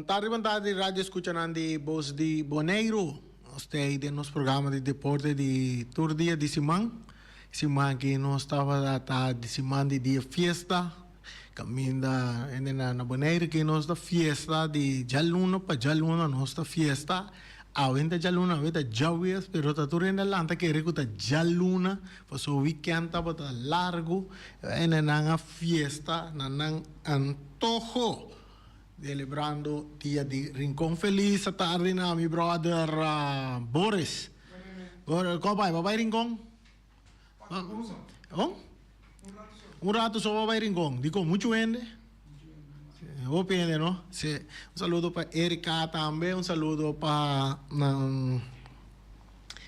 tarde, boa tarde, rádio escuchando de voz de Boneiro. Nós de nosso programa de deporte de todo dia de semana. Semana que nós estava de semana de dia fiesta. Caminho na Boneiro que nós da fiesta de Jaluna para Jaluna, nós da fiesta. Awente Jaluna, awente Jawias, pero tá tudo ainda lá, tá querendo que Jaluna, para o weekend tá bota largo, na fiesta, na antojo. Celebrando dia de Rincón. Feliz tarde na mi brother Boris. Como vai Rincón? Un rato só vai Rincón. Digo, muito ende. Opende, ¿no? Sí. Un saludo para Erika también. Un saludo para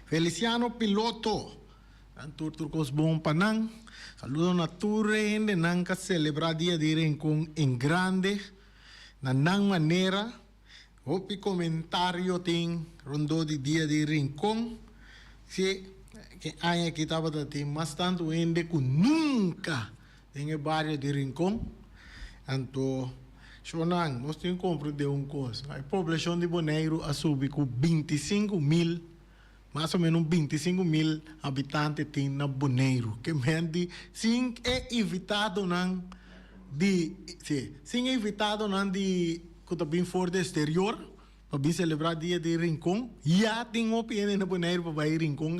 Feliciano Piloto. Turcos bom panang. Saludo na Ture ende nanka celebrar dia de Rincón en grande. Na nang manera, opi comentário tem rondo de dia de Rincón, se que aí aqui estava tem mas tanto ende que nunca tem bairro de Rincón, então chonang nós temos que compreender coisa, a população de Boneiro a subir com 25.000, mais ou menos 25.000 habitantes tem na Boneiro, que mente sim é evitado não sim, evitado não de que também for do exterior para vir celebrar dia de Rincón, já tem opinião na Boneiro para ir Rincón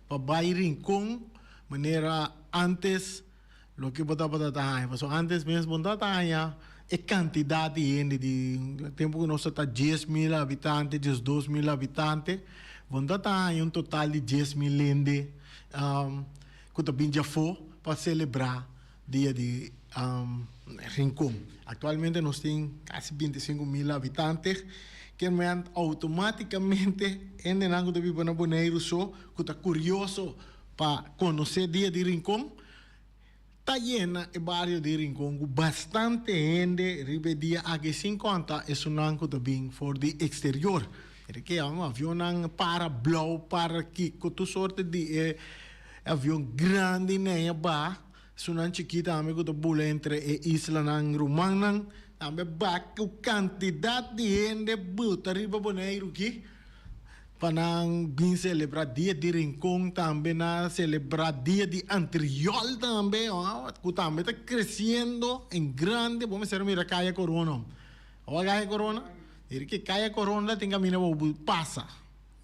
para ir Rincón maneira antes lo que botava da so antes mesmo da taia é quantidade de tempo que nós está 10.000 habitantes 12.000 habitantes vão dar total de 10.000 ende que também já foi para celebrar dia de Rincón. Actualmente nós temos quase 25.000 habitantes que automaticamente en nango de viver na Boneiro só que está curioso para conhecer dia de Rincón. Está llena o barrio de Rincón com bastante gente, ribe dia aqui 50 é um nango também for de exterior. Que é avião para blow para que com toda sorte de avião grande nem ba sunan chiquita amigo do bula entre isla ng Rumanang tambe bak quantidade de gente buta riba Boneiro que panang bin celebrar dia de Rincón também na celebrar dia de Antriol também que também está crescendo em grande vamos ser mira Caia Corona Caia Corona ele que Caia Corona tem caminho passa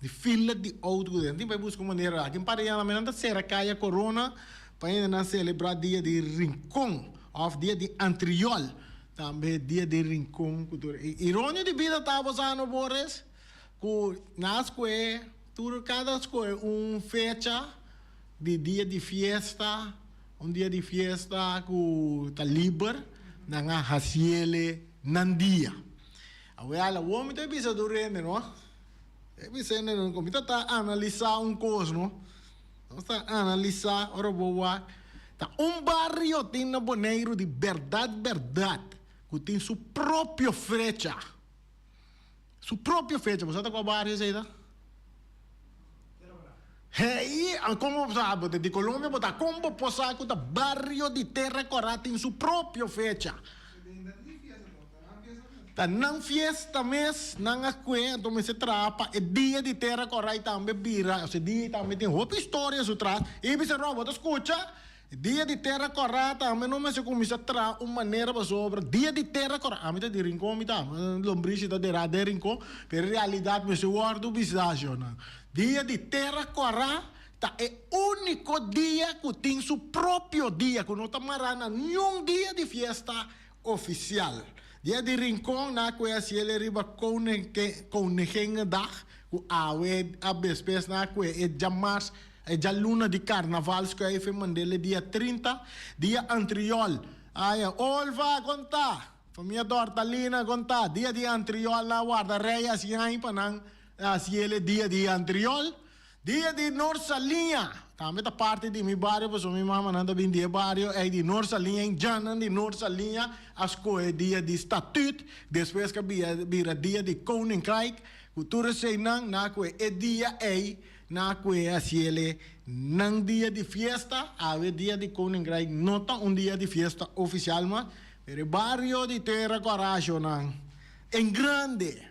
de fila de auto dentro vai buscar maneira aqui para ir na menina ser Caia Corona para celebrar dia de Rincón, ou dia de Antriol, também dia de Rincón. Irônia de vida estava usando, Boris, que na escola, cada escola, fecha de dia de fiesta, dia de fiesta que está livre, na Haciele, Nandia. Agora, o homem tem que durante, não? Tem que ser, como está analisar coisa, não? Vamos analisar, ora boa. Tá barrio tem na Boneiro de verdade, que tem sua própria fecha. Sua própria fecha. Você está com o barrio aí, tá? Hey, como sabe, de Colômbia, botar como possa que o barrio de Terra Corá tem sua própria fecha. Tá não fiesta mês, não a coisa, então me se trapa, é dia de Terra Corá e também vira, esse dia também tem outra história isso traz, e me se rouba, tu escuta, dia de Terra Corá também não me se começa a trazer uma maneira para sobre, dia de Terra Corá, a mim tá de Rincón, me tá, lombrice tá de Rincón, per realidade me se guarda o bisagio, dia de Terra Corá, tá é único dia que tem seu próprio dia, que não tá marana nenhum dia de festa oficial. Dia de Rincón na conhece ele riba Koningen dag o awe abespes na kwe jamas ja luna de carnaval que aí foi mandele dia 30 dia Antriol aí olva conta família Dortalina conta dia de Antriol na guarda reia assim aí panang assim ele dia de Antriol dia de Norsalinha também da parte de mi barrio pois minha mama nanda bem dia barrio é de Norsalinha em Janan de Norsalinha as coisas dia de Statut depois que vira dia de Koninkrijk cultura sei não na coisa é dia na coisa assim ele não dia de fiesta ave dia de Koninkrijk não tá dia de fiesta oficial mas pero barrio de Terra Coração não em grande.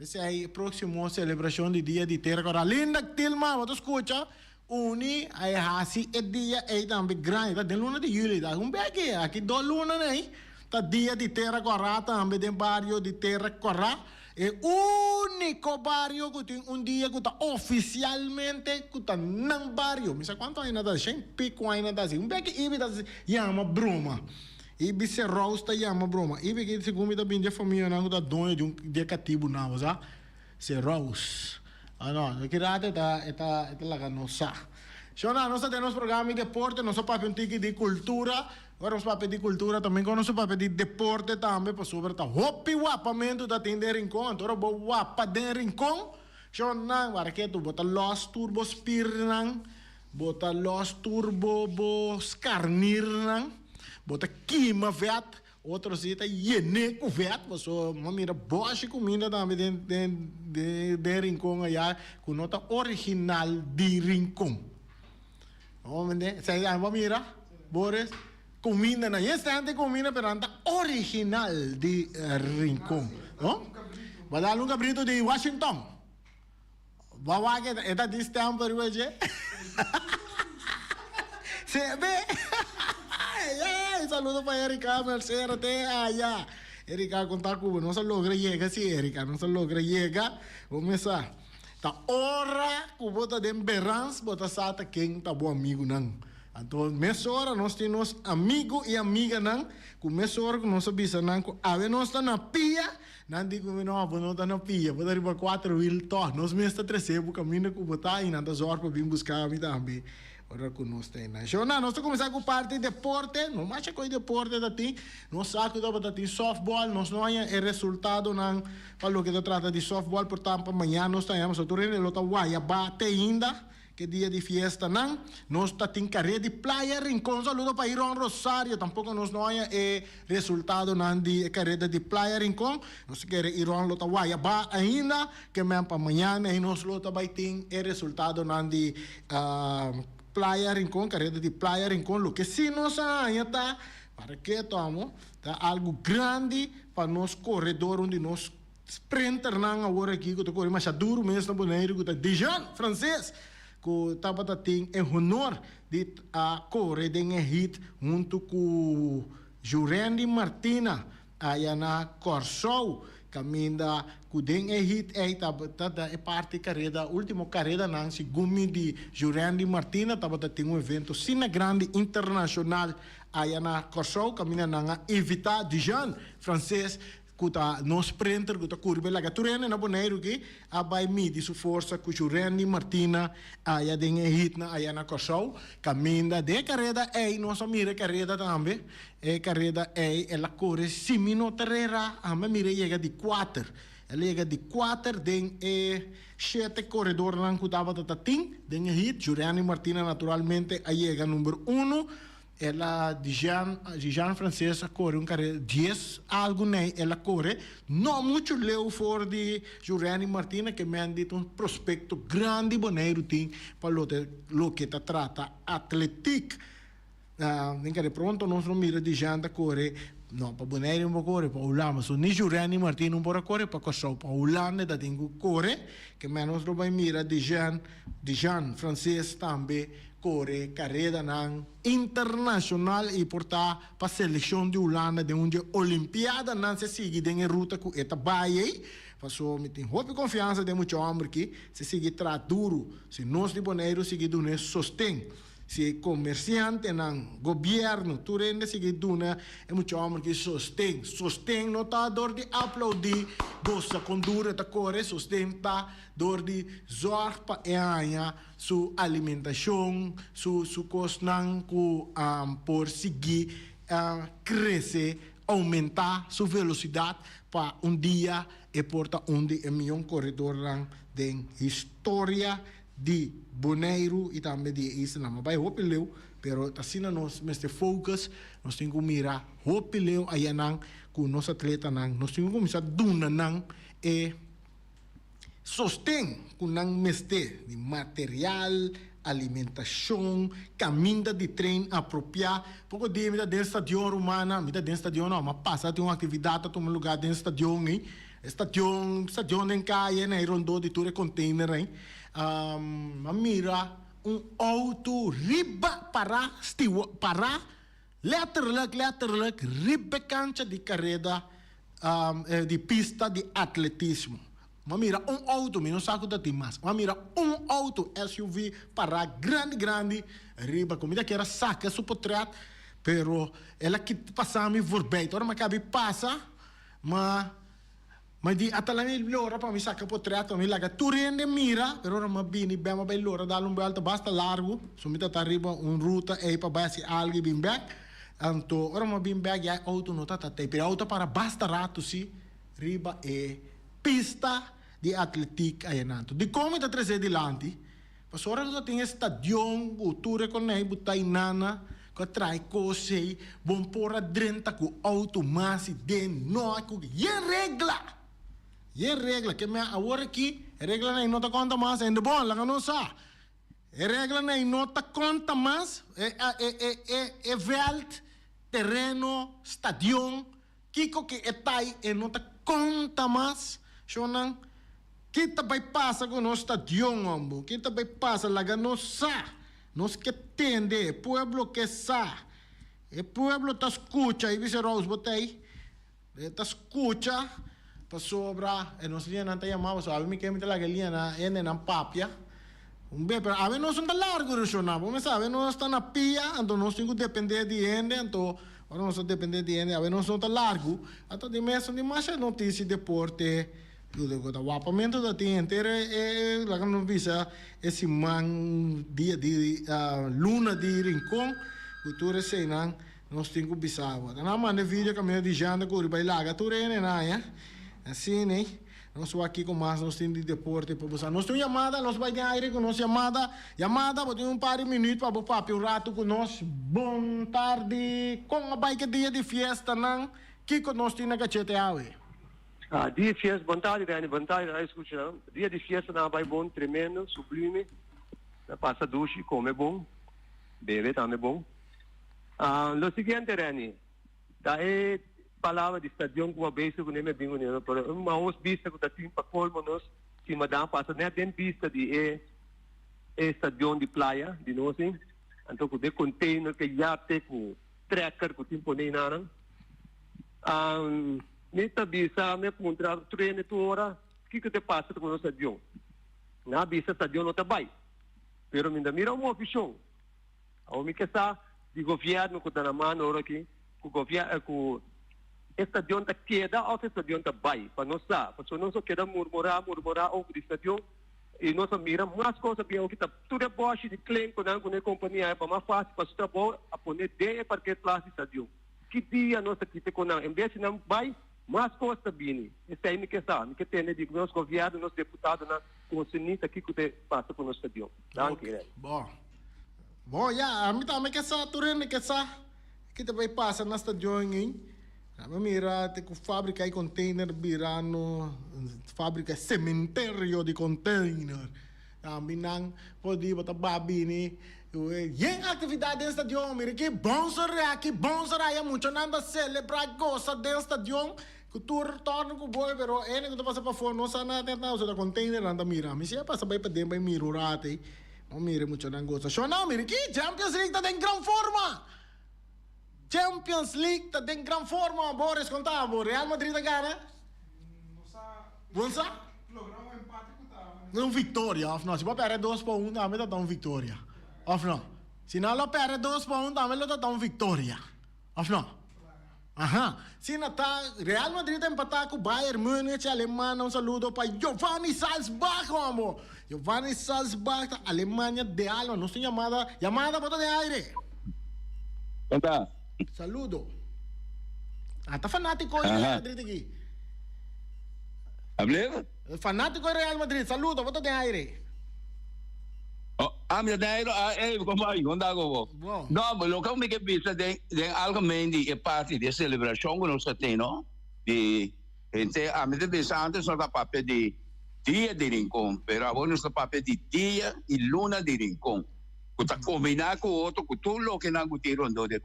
Essa é a próxima celebração do dia de terra. Agora, linda Tilma, você escuta? Uni, aí assim, é dia, é também grande, tá? De luna de julho, tá? Bem aqui 2 lunas, né? Tá dia de terra corrá, também tem barrio de terra corrá. É o único barrio que tem dia que está oficialmente que está não barrio. Mas quanto ainda dá? 100 pico ainda dá assim. Bem que ibi tá chama broma. Ibi se rosta chama broma. Ibi que se comida bem de família não está dono de dia cativo não, sabe? Se roast. Não, que rata está lá nossa. Shona, nós temos programa de deporte, nós papel de cultura, agora nós papel de cultura também, nós papel de deporte também, para sobre tá hopi wapamento da tender rincon, agora bo wapa den rincon. Shona, para que tu bota los turbo spirnang, bota los turbo bo scarnirnang, bota quima vet, outro cita yene com vet, so mamira boche comida também de rincon aí, com nota original de rincon. Saya mira, Boris, comida na instante comida pero anda original de Rincón, ¿no? Va a dar un cabrito de Washington. Va a que esta distante por hoje. Se ve. Saludo para Erika, Mercedes, allá. Erika contar com não se logra llegar si Erika não se logra llegar. Vamos a ta hora que bota de berrans bota sata quem tá bom amigo não. Então, nessa hora nós temos amigo e amiga não, com nessa hora que nós sabemos não, que a ver nós está na pia, não digo que não está na pia, bota riba 4 wheel to, nós mesmo está trecebo caminho que botar e nada zor para vir buscar a mim também. Ora que nós tem na show, nós estamos começando com parte de deporte, não mais com deporte da ti, nós saco da ti softball, nós não é resultado não, para o que se trata de softball, portanto amanhã nós temos o turno de lota Guaya bate ainda. Que dia de fiesta não, nós está em carreira de playa Rincón, saludo para Irão Rosário, tampouco nós não é resultado não de carreira de playa Rincón, nós queremos Irão lota Guaya ba ainda, que mesmo para amanhã e nós lota vai ter resultado não de playa Rincón, carreira de playa Rincón, lo que sim nós ainda tá, para que estamos, tá algo grande para nós corredor onde nós sprinter não agora aqui que eu corre mais duro mesmo no boneiro que tá Dijon francês que estava tem em honor de correr em hit junto com Jurendi Martina aí na Corsou caminha com den hit aí é parte carreira última carreira não se gumi de Jurendi Martina estava tem evento cine grande internacional aí na Corsou caminha na Evita Dijon francês kuta no sprinter kuta curva laga turene na boneiro que a vai midi su força com Jurendi Martina aya den hit na aya na Corsou caminha de carreira ei nossa mira carreira também é carreira ei ela corre 5 minutos terera a mira chega de 4 ela chega de 4 den 7 corredor nan kutava tatatin den hit Jurendi Martina naturalmente a chega número 1 ela Dijan francesa corre carreira 10 algo nem ela corre não muito leu for de Jurendi Martina que me han dito prospecto grande boneiro tem para lo que ta trata atletic de pronto nós não mira Dijan da corre não para boneiro não corre para Holanda so ni Jurendi Martina não pode correr para Corsou para Holanda da tem corre que menos não vai mira Dijan francês também corre carreira não internacional e portar para a seleção de Holanda de onde Olimpiada não se sigue em ruta com esta baia passou me tem roupa e confiança de muito homem que se sigue tra duro se nós de boneiro sigue do sostém se comerciante não governo tu rende sigue duna é muito homem que sostém notador de aplaudir gosta com dura da corre sustenta dor de zorg pa ea su alimentação su cosnan ku por seguir crescer aumentar sua velocidade para dia e porta onde é melhor corredor de história de Bonaire e também de Isla. Mas vai hopileu, pero assim nós mestre focus, nós temos que mirar hopileu aí nang com nosso atleta nang, nós temos que começar duna nang e sostém com nang mestre de material, alimentação, caminho de treino apropriado. Pouco dia me dá dentro estadião romana, me dá dentro estadião não, mas passa tem uma atividade, tem um lugar dentro estadião aí. Stadion em caia, né? Rondo de tour container, hein? Mira auto riba para letterlijk riba cancha de carreira de pista de atletismo. Maar mira auto, não saco da timas. Mas mira auto SUV para grande riba. Comida que era saca su portret, pero ela que passava voorbij. Ora, mas cabe passa, mas di atalami lora para mi saca portret, mi laga turende mira, pero ora ma bini bema bei lora dal volta basta largo, sumita ta riba ruta e pa basi algi bin back. Anto ora ma bin back ya auto nota te, pero auto para basta rato si riba e pista di atletic ayananto. Di come da treze di lanti, pas ora da tinha stadion, cultura con nei butai nana, ko trai cosei, bom pora drenta ku auto masi den no ku ye regla que me agora aqui, regla nei nota conta mais ainda bom, lá não sa. Regla nei nota conta mais é veld terreno, stadion, kiko que etai e nota conta mais, shonan kita bypassa com o stadion, ambo. Kita bypassa lá no sa. Nos que tende, pueblo que sa. E pueblo ta escucha, e vice Rose botei. Ta escucha, pa sobra, e nos lian anta llamado, sabe mi que me te la gelian ene nan papia. Pero a ver, no son tan largos, Rushonabo. Me sabe, no están a pia, entonces no tengo que depender de ende, entonces, ahora no son depender de ende, a ver, no son tan largos. Entonces, de mes, de más noticias, deporte. O wapamento da tinha inteira lá que não visa esse man dia de luna de rincon cultura sei não nós temos que bisava na manda vídeo caminho de janda curi vai lá gature né né assim né nós só aqui com mais nós temos de deporte para buscar nós temos chamada nós vai ter aire com nós chamada vou ter par de minutos para papo um rato com nós bom tarde com a bike dia de festa não que nós temos na cachete awe. Dia de fiesta, vontade, escuta. Dia de fiesta não vai bom, tremendo, sublime. Passa duche, come bom, bebe também bom. Lo seguinte, Rani, da palavra de estadião com a base com ele bem unido, pero uma os vista que tá tim para colmo nós, que madam passa nem tem pista de estadião de praia, de nós, então com de container que já tem com tracker com tempo nem nada. Nesta bisa, me contra treino tu hora, que te passa com o stadion? Na bisa stadion não tá bem. Pero minda mira uma opção. Ao me que está de governo que tá na mão hora aqui, o governo com stadion tá queda, ou stadion tá bem, para nós lá, para nós só queda murmurar ou de stadion e nós mira mais coisas bem o que tá tudo é boche de claim com a companhia é para mais fácil para estar bom a poner de para que classe stadion. Que dia nós aqui te com em vez de não vai mas costa bini, esse aí me que sabe, que tem de nós governo, nós deputados na consenita aqui que te passa com o estadião. Danke. Okay. Bom, a mim também que sa turene que sa que te vai passar na estadião hein. A mira te com fábrica de container birano, fábrica cemitério de container. A minang pode botar babini. Yang atividade dentro do estadião, mira que bom será, muito nada celebrar gosta dentro do estadião. Cultura torna com boi, pero ele que tu passa para fora, não sabe nada dentro do container, anda mira. Mas se passa bem para dentro, vai mirar aí. Não mira muito não gosta. Só não mira que Champions League tá em grande forma. Champions League tá em grande forma, Boris contava, Real Madrid tá ganha. Não sabe? Logrou um empate com não vitória, não. Se você perde 2-1, também dá uma vitória. Of não? Se não ela perde 2-1, também dá uma vitória. Of não? Aha. Se não tá Real Madrid empatar com Bayern Munich, Alemanha, um saludo para Giovanni Salzbach, amor. Giovanni Salzbach, Alemanha de alma. Não tem chamada bota de aire. Conta. Saludo. Tá fanático de Real Madrid aqui. Hableu? Fanático de Real Madrid, saludo, bota de aire. Minha dinheiro, como aí, onde eu vou? Não, mas o que eu me pensa de algemeen die parte de celebração que nós temos, de gente, a minha pensa antes nós papel de dia de rincón, pero agora nós papel de dia e luna de rincón. Que tá combinar com outro, com tudo o que nós tiram do de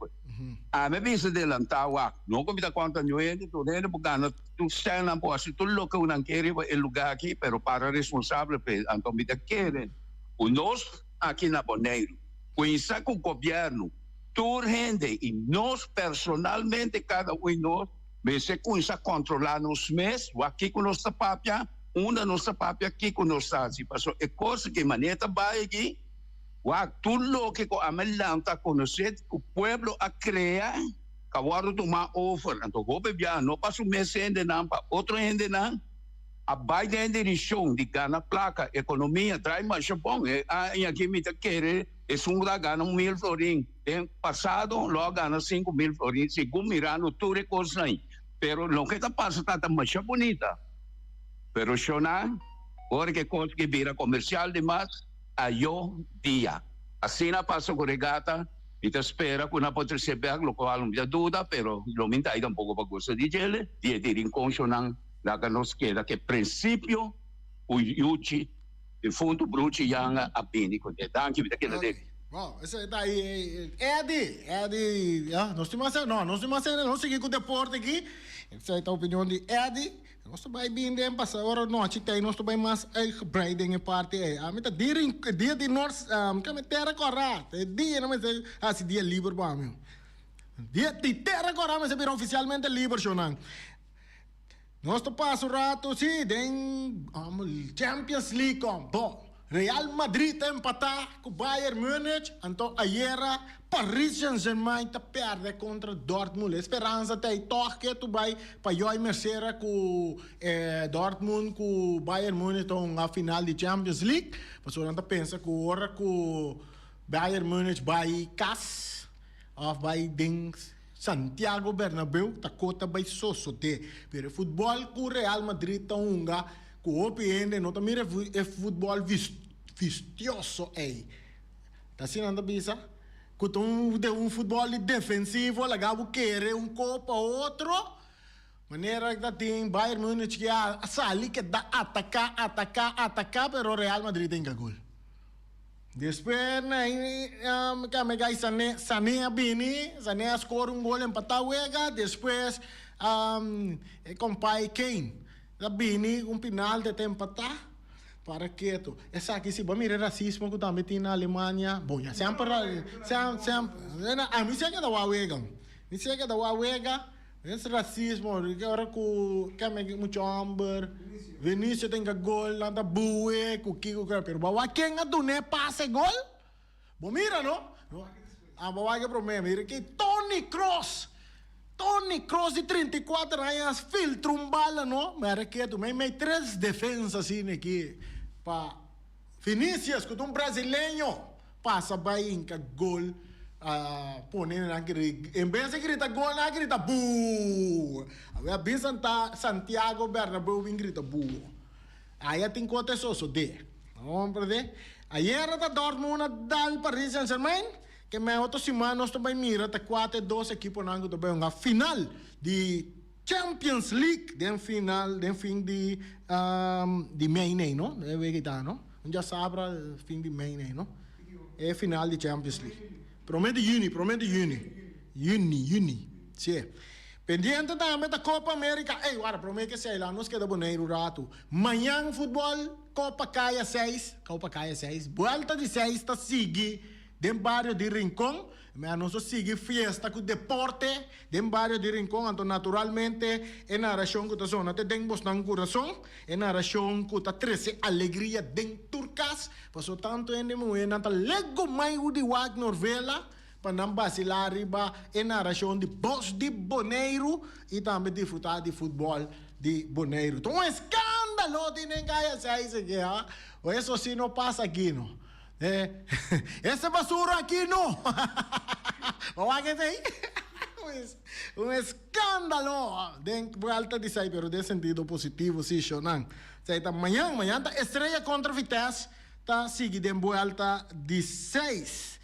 Me bisa de lantawa. No ko bita kwanta nyoende to nene bugana tu stand po asi tu lo ko nang kere el lugar aqui, pero para responsable pe anto bita kere. Nós aqui na Bonaire, conhecer com o governo, toda gente e nós personalmente cada um de nós, você conhecer controlar nos meses, aqui com nossa papia, nossa papia aqui com nossa assim, passou é coisa que maneta vai aqui. Tudo que a melhanta conhecer, o povo a criar, que agora tomar over, então o governo não passa um mês ainda não, para outro ainda não, a Biden direção de Gana placa, economia, traz mais bom, e aqui me querer, é um gana 1.000 florins, tem passado, logo gana 5.000 florins, segundo mirando tudo é coisa aí, pero não que está passando tanta mais bonita, pero chona, agora que coisa que vira comercial demais, ayo dia. Assim na passa com regata, e te espera que não pode receber, lo qual não me dúvida, pero lo minta aí um pouco para gosto de ele, e de rincôncio não, que nos queda que princípio, o yuchi, de fundo bruto, yang a bini, com ele. Danke, vida que ele deve. Bom, esse está aí, Eddie, nós temos seguir com o deporte aqui, essa é a opinião de Eddie. Nós também bem de passar agora noite tem nós também mais uitgebreid em parte met dat dia de nós kan met terra correr dia não mas assim dia livre para mim dia de terra correr mas é oficialmente livre chonan nós to passo rato sim den Champions League bom Real Madrid empatar com Bayern Munich então ayer Paris Saint-Germain te perde contra Dortmund. Esperança tem toque tu vai para eu merceira com Dortmund com Bayern Munich então a final de Champions League. Mas o anda pensa que agora com Bayern Munich vai cas of vai ding Santiago Bernabéu ta cota vai soso te. Pero futebol com Real Madrid tá unga com o PN não tá mira é futebol vistioso aí. Tá assim anda bisa? Um futebol defensivo, legal querer copa outro, maneira que tem Bayern Munich que a sali que dá atacar, pero Real Madrid tem que gol. Depois, que me gai Sané bini, Sané score gol empatar uega, depois com pai Kane, da bini penal de empatar. Para quieto. Essa aqui se vamos racismo que também tem na Alemanha. Bom, sempre a mim chega da Huawei. Me chega da Huawei. Esse racismo, agora que me muito amber. Vinícius tem que gol, lá da bue, com Kiko pero bawa quem a do ne passe gol? Bom, mira, não? A bawa que problema, mira que Toni Kroos de 34 anos filtra bala, não? Mas que tu me três defensas assim aqui para Vinícius, que um brasileiro passa bem que gol põe na grita, em vez de gritar gol, na grita bu. Agora bem Santiago Bernabéu vem grita bu. Aí tem conta só de. Vamos ver. Aí era da Dortmund dal Paris Saint-Germain. Que me outra semana nós também mira até 4-2 equipos não também uma final de Champions League, den final, den fim de Mei, não? Deve estar, não? Já sabe fim de Mei, não? É final de Champions League. Promete Juni, sim. Pendiente também da Copa América. Ei, agora promete que sei lá, nós queda boneiro rato. Manhã futebol, Copa Caia 6, volta de 6 está seguir. Dem barrio de Rincón, mas nós sigue fiesta com deporte, dem barrio de Rincón, então naturalmente é na região que está zona, tem bastante coração, é na região que está 13 alegria dentro turcas, passou tanto em moeda, tá lego mais o de Wag Norvela, para não vacilar riba, é na região de Bos de Bonaire e também desfrutar de futebol de Bonaire. Então um escândalo de ninguém se aqui, ah, isso sim não passa aqui, não. Essa basura aqui não. Vamos aí. Um escândalo. Por alta de sair, pero de sentido positivo, sim, Shonan. Amanhã tá estreia contra Vitesse, tá seguindo em boa alta de 6.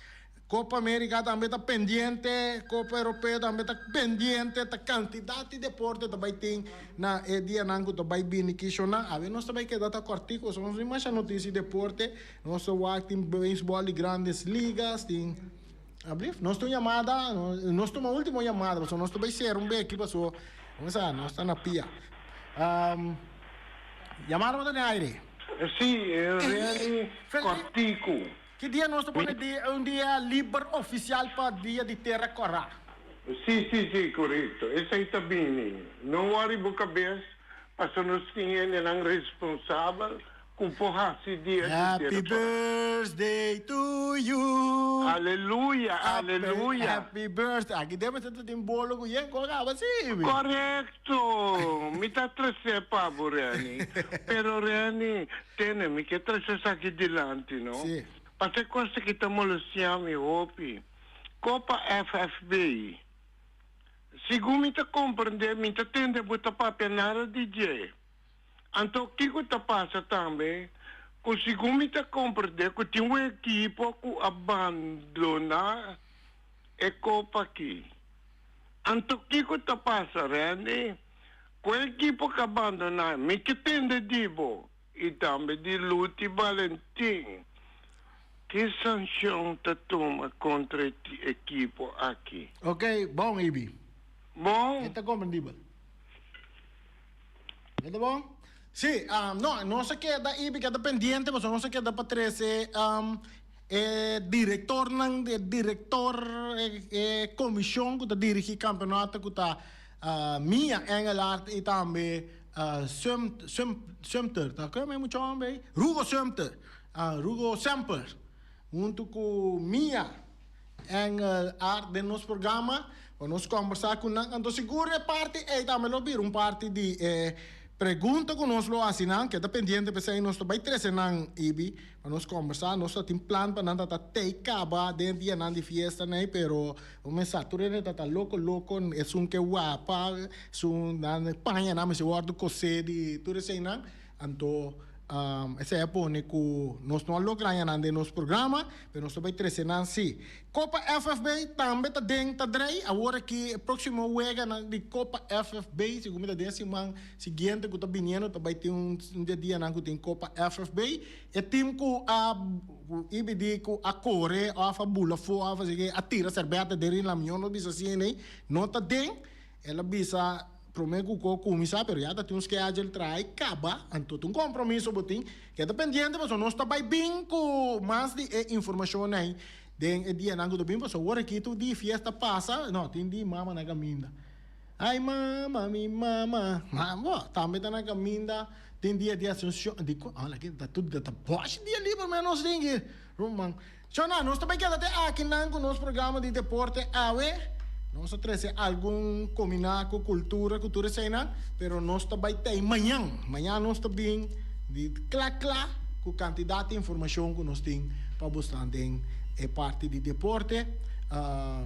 Copa América também está pendente, Copa Europeia também está pendente, a quantidade de deporte também tem na dia nango também bem aqui Shonan. A ver nós também que data cortico, são mais notícias de deporte, nós tem beisebol de grandes ligas, tem Abrief, nossa chamada, nossa última chamada, mas nós vai ser beco, passou, vamos lá, nós está na pia. Chamada para aire. Sim, Reani Cortico. Que dia nós estamos um dia livre oficial para dia de terra corra? Sim, correto. Esse aí está bem. Não worry boca cabeça, para nós tínhamos responsável com porra-se dia Happy de terra. birthday to you. Aleluia, aleluia. Happy birthday. Aqui deve ser tudo em bolo com yeng corra, sim. Correto. Me está trazendo pavo, Reani. Pero Reani, tem-me que trazer aqui delante, não? Sim. Porque coisa que estamos luciando, hopi. Copa FFB. Segundo me compreender, me tende botar papel na DJ. Então, o que está passando também? Que segundo me compreender, que tem uma equipe que abandona a Copa aqui. Então, o que está passando, Randy? Com a equipe que abandona, me tende dibo. E também de Luti Valentim. Que sanção está toma contra a equipe aqui? Ok, bom, Ibi. Bom? Está compreendível. Está bom? Sim, não se queda Ibi, queda pendiente, mas não se queda para 13. Diretor comissão que está dirigindo o campeonato, que está Mia Engelhardt e também Sumter, tá? Como é muito bem? Rugo Sumter, Rugo Semper, junto com Mia Engelhardt de nosso programa, nós conversar com ela. Então, seguro é parte, também lo bir parte de pergunta que nós lo assinam, que está pendente, para sair nós vai trazer nang Ibi, para nós conversar, nós temos plan para nada tá caba dentro dia de fiesta, né? Pero o mensatura tá louco, é que guapa, na Espanha, na se guarda coser de tudo isso não, então essa é por que nós não logramos de nosso programa, mas nós vai trazer nang sim. Copa FFB também tá dentro drei, agora que próximo wega de Copa FFB, segundo a décima seguinte que tá vindo, tá vai ter dia não que tem Copa FFB, e time que ibidi que a corre, a fabula fo, a fazer a tira cerveja dele na minha não bisa assim, né? Não tá dentro, ela bisa prometo que começar, pero já tem uns que a gente trai acaba, então um compromisso botin, que é dependente, mas nós tá bem com mais de informação aí. Den dia nango do bimbo, so agora que tu di fiesta passa, não, tem di mama na caminda. Ai mama, mi mama, também tá na caminda, tem dia de assunção, digo, olha aqui tá tudo tá bosch dia livre, mas nós tem que, rumang. So nós também quer até aqui nango nosso programa de deporte awe. Nós trazemos algum combinar com cultura cena, pero nós também tem manhã nós também de clac com quantidade de informação que nós temos para buscar tem parte de deporte.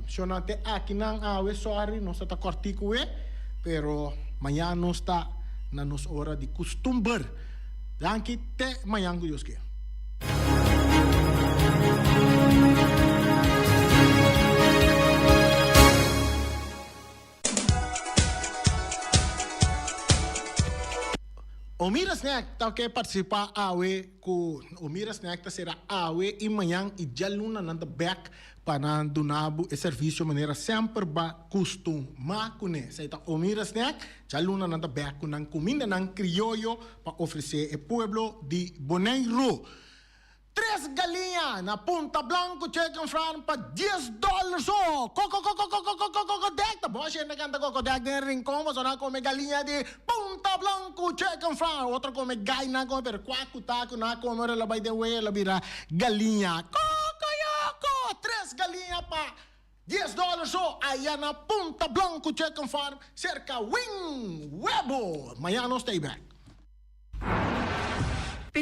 Se não tem aqui não awe sorry nós está cortico pero manhã nós está na nossa hora de costumbre. Danke te manhã que Deus quer. O Mira Snack tá que participar awe com o Mira Snack tá será awe e manhã e já luna nanda back para donabu e serviço maneira sempre ba custom macune sai tá o Mira Snack já luna nanda back com nan comida nan criollo para oferecer e pueblo de Bonaire. 3 galinhas na Punta Blanco Chicken Farm para $10. Coco, boche na canta coco dek de rincón, mas na come galinha de Punta Blanco Chicken Farm, outro come gai na come per quaco taco na come la vai de we la vira galinha. Coco, 3 galinhas para $10 aí na Punta Blanco Chicken Farm, cerca Wing Webo. Amanhã nós stay back.